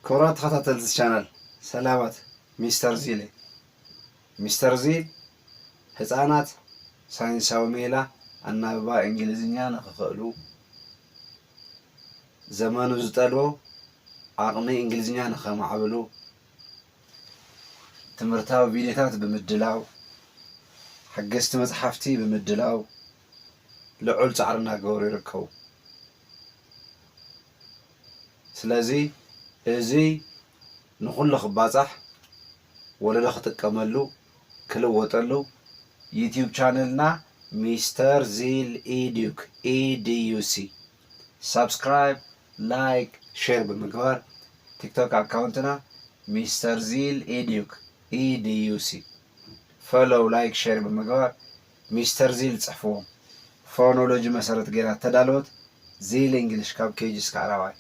كورات خطط الشانل سلامات مستر زيل ህፃናት ሳይንሳዊ ሜላ አናብባ እንግሊዝኛ ንኽኽእሉ ዘመኑ ዝጠልቦ ዓቕሚ እንግሊዝኛ ንኸማዕብሉ ትምህርታዊ ቪድዮታት ብምድላው ሓገዝቲ መጽሓፍቲ ብምድላው ልዑል ጻዕሪ እናገበሩ ይርከቡ። ስለዚ እዚ ንኹሉ ክባጻሕ ወለዶ ክጥቀመሉ ክልወጠሉ ዩቲዩብ ቻነልና ሚስተር ዚል ኢዲዩሲ ሰብስክራይብ ላይክ ሼር ብምግባር ቲክቶክ አካውንትና ሚስተር ዚል ኢዲዩሲ ፎሎው ላይክ ሼር ብምግባር ሚስተር ዚል ጽሕፍዎም ፎኖሎጂ መሰረት ጌራ ተዳለወት ዚል እንግሊሽ ካብ ኬጂ እስከ ዓረባይ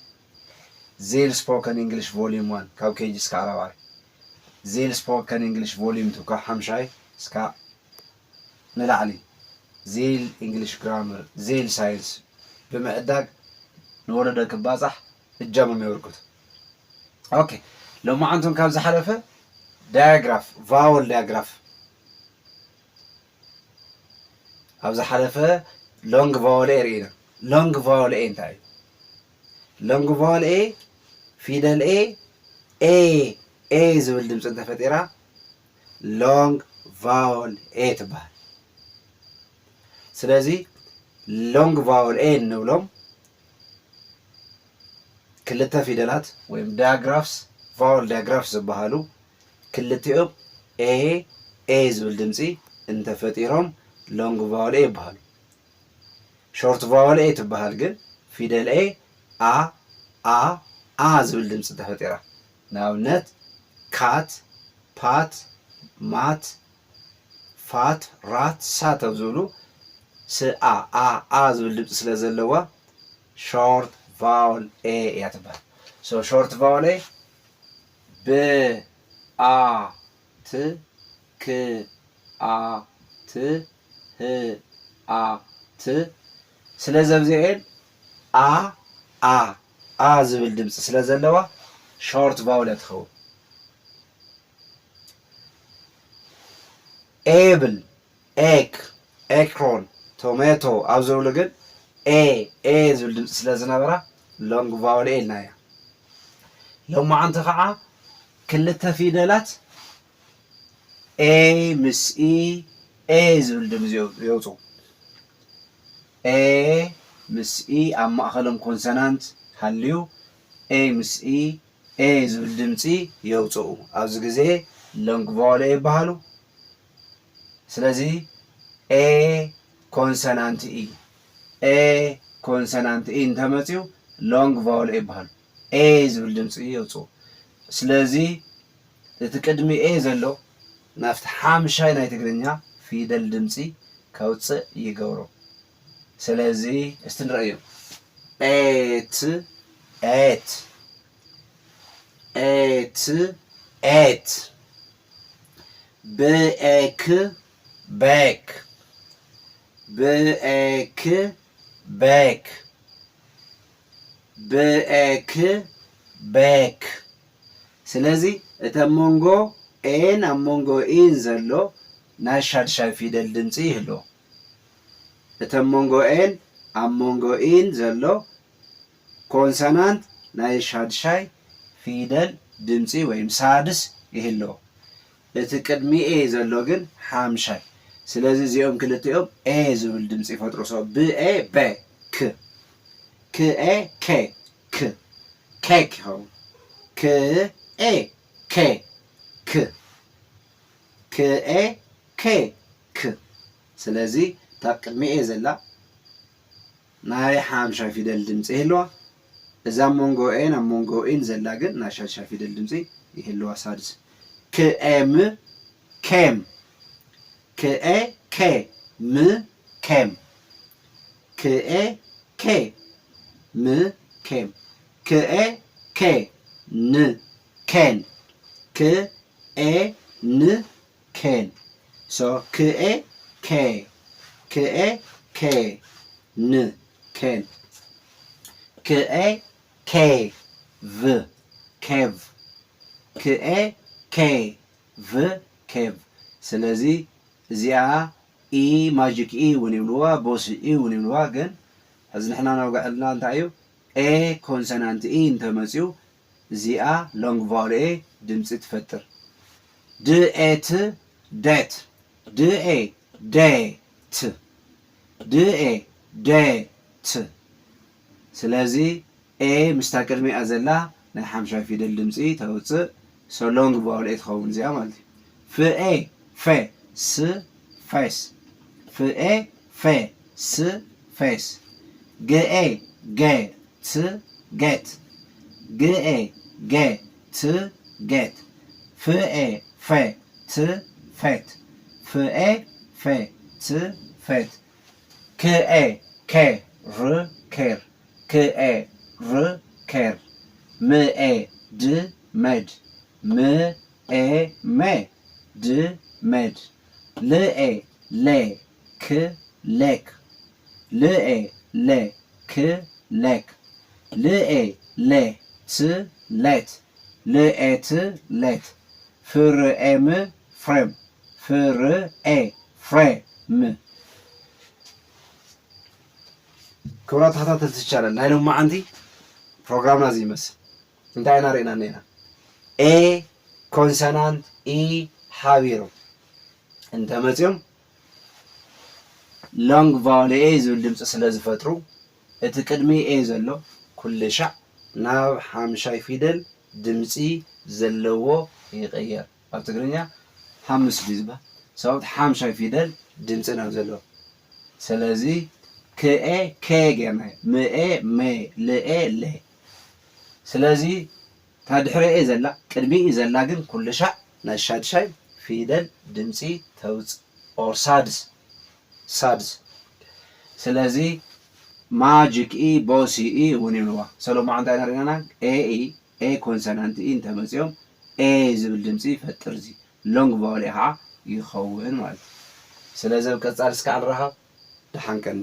ዚል ስፖከን እንግሊሽ ቮሊዩም 1 ካብ ኬጂ እስከ ዓረባይ ዚል ስፖከን እንግሊሽ ቮሊዩም 2 ካብ ሓምሻይ እስከ ንላዕሊ ዚል እንግሊሽ ግራመር ዚል ሳይንስ ብምዕዳግ ንወለዶ ክባጻሕ እጃሞም የወርቁት። ኦኬ ሎማዓንቱን ካብ ዝሓለፈ ዳያግራፍ ቫወል ዳያግራፍ ኣብ ዝሓለፈ ሎንግ ቫወል ኤ ርኢና። ሎንግ ቫወል ኤ እንታይ እዩ? ሎንግ ቫወል ኤ ፊደል ኤ ዝብል ድምፂ እንተፈጢራ ሎንግ ቫወል ኤ ትበሃል። ስለዚ ሎንግ ቫወል ኤ እንብሎም ክልተ ፊደላት ወይም ዳያግራፍስ ቫወል ዳያግራፍስ ዝበሃሉ ክልቲኦም ኤ ዝብል ድምፂ እንተፈጢሮም ሎንግ ቫወል ኤ ይበሃሉ። ሾርት ቫወል ኤ ትበሃል ግን ፊደል ኤ አ ዝብል ድምፂ እንተፈጢራ ንኣብነት ካት ፓት ማት ፋት ራት ሳት ኣብ ዝብሉ አ ዝብል ድምፂ ስለ ዘለዋ ሾርት ቫወል ኤ እያ ትበሃል። ሶ ሾርት ቫወል ኤ ብ አ ት ክ አ ት ህ አ ት ስለ ዘብዚአን አ ዝብል ድምፂ ስለ ዘለዋ ሾርት ቫወል እያ ትኸውን። ኤብል ኤክ ኤክሮን ቶሜቶ ኣብ ዝብሉ ግን ኤ ዝብል ድምፂ ስለ ዝነበራ ሎንግ ቫወል ኤ ኢልና እያ። ሎማዓንቲ ከዓ ክልተ ፊደላት ኤ ምስ ኤ ዝብል ድምፂ የውፅኡ። ኤ ምስ ኣብ ማእኸሎም ኮንሰናንት ሃልዩ ኤ ምስ ኤ ዝብል ድምፂ የውፅኡ። ኣብዚ ግዜ ሎንግ ቫወል ኤ ይበሃሉ። ስለዚ ኤ ኮንሰናንት ኮንሰናንት እንተመፅዩ ሎንግ ቫወል ኤ ይበሃሉ። ኤ ዝብል ድምፂ የውፅኡ። ስለዚ እቲ ቅድሚ ኤ ዘሎ ናፍቲ ሓምሻይ ናይ ትግርኛ ፊደል ድምፂ ከውፅእ ይገብሮ። ስለዚ እስቲ ንርእዮ ኤት ብኤክ ቤክ ስለዚ እቲ ኣብ መንጎ ኤን ኣብ መንጎ ኢን ዘሎ ናይ ሻድሻይ ፊደል ድምፂ ይህልዎ። እቲ ኣብ መንጎ ኤን ኣብ መንጎ ኢን ዘሎ ኮንሰናንት ናይ ሻድሻይ ፊደል ድምፂ ወይም ሳድስ ይህልዎ። እቲ ቅድሚ ኤ ዘሎ ግን ሓምሻይ። ስለዚ እዚኦም ክልቲኦም ኤ ዝብል ድምፂ ይፈጥሩ። ሰ ብኤ ቤክ ክኤ ኬክ ይኸውን። ክኤ ኬክ ስለዚ ታብ ቅድሚ ኤ ዘላ ናይ ሓምሻይ ፊደል ድምፂ ይህልዋ። እዛ ኣብ መንጎ ኤን ኣብ መንጎ ኢን ዘላ ግን ናይ ሻድሻይ ፊደል ድምፂ ይህልዋ ሳድስ። ክኤም ኬም ክኤ ኬ ም ኬም ክኤ ኬ ም ኬም ክኤ ኬ ን ኬን ክኤ ን ኬን ሶ ክኤ ኬ ን ኬን ክኤ ኬ ቭ ኬቭ ክኤ ኬቭ ኬቭ ስለዚህ እዚኣ ኢ ማጂክ ኢ እውን ይብልዋ ቦሲ ኢ እውን ይብልዋ ግን ሕዚ ንሕና ናውጋዕልና እንታይ እዩ ኤ ኮንሶናንት ኢ እንተመፅኡ እዚኣ ሎንግ ቫውል ኤ ድምፂ ትፈጥር ድኤት ዴት ድኤ ዴት ድኤ ዴት ስለዚ ኤ ምስታ ቅድሚኣ ዘላ ናይ ሓምሻይ ፊደል ድምፂ ተውፅእ ሶ ሎንግ ቫውል ኤ ትኸውን እዚኣ ማለት እዩ ፍኤ ፌ ስ ፌስ ፍኤ ፌ ስ ፌስ ግኤ ጌ ት ጌት ግኤ ጌ ት ጌት ፍኤ ፌ ት ፌት ፍኤ ፌ ት ፌት ክኤ ኬ ር ኬር ክኤ ር ኬር ምኤ ድ መድ ምኤ ሜ ድ መድ ልኤ ሌ ክ ሌክ ልኤ ሌ ክ ሌክ ልኤ ሌ ት ሌት ልኤት ሌት ፍርኤም ፍሬም ፍርኤ ፍሬም ክብራት ተኸታተልቲ ይቻላል ናይ ሎማዓንቲ ፕሮግራምና እዚ ይመስል እንታይ ኢና ርኢና እኒአና ኤ ኮንሶናንት ኢ ሓቢሮም እንተመፅኦም ሎንግ ቫውል ኤ ዝብል ድምፂ ስለ ዝፈጥሩ እቲ ቅድሚ ኤ ዘሎ ኩልሻዕ ናብ ሓምሻይ ፊደል ድምፂ ዘለዎ ይቕየር ኣብ ትግርኛ ሓሙስ ድዩ ዝበሃል ሰብት ሓምሻይ ፊደል ድምፂ ናብ ዘለዎ ስለዚ ክኤ ኬ ጌርናዮ ምኤ ሜ ልኤ ሌ ስለዚ እታ ድሕሪ ኤ ዘላ ቅድሚ ኢ ዘላ ግን ኩልሻዕ ናይ ሻድሻይ ፊደል ድምፂ ተውፅእ ኦር ሳድስ ሳድስ ስለዚ ማጂክ ኢ ቦሲ ኢ እውን ይብልዋ ሰሎማዓ እንታይ ንሪኢና ኤ ኢ ኤ ኮንሶናንት ኢ እንተመፅኦም ኤ ዝብል ድምፂ ይፈጥር እዚ ሎንግ ቫውል ኤ ከዓ ይኸውን ማለት እዩ ስለዚ ኣብ ቀፃሊ እስካዕ ንረኸብ ድሓን ቀኒ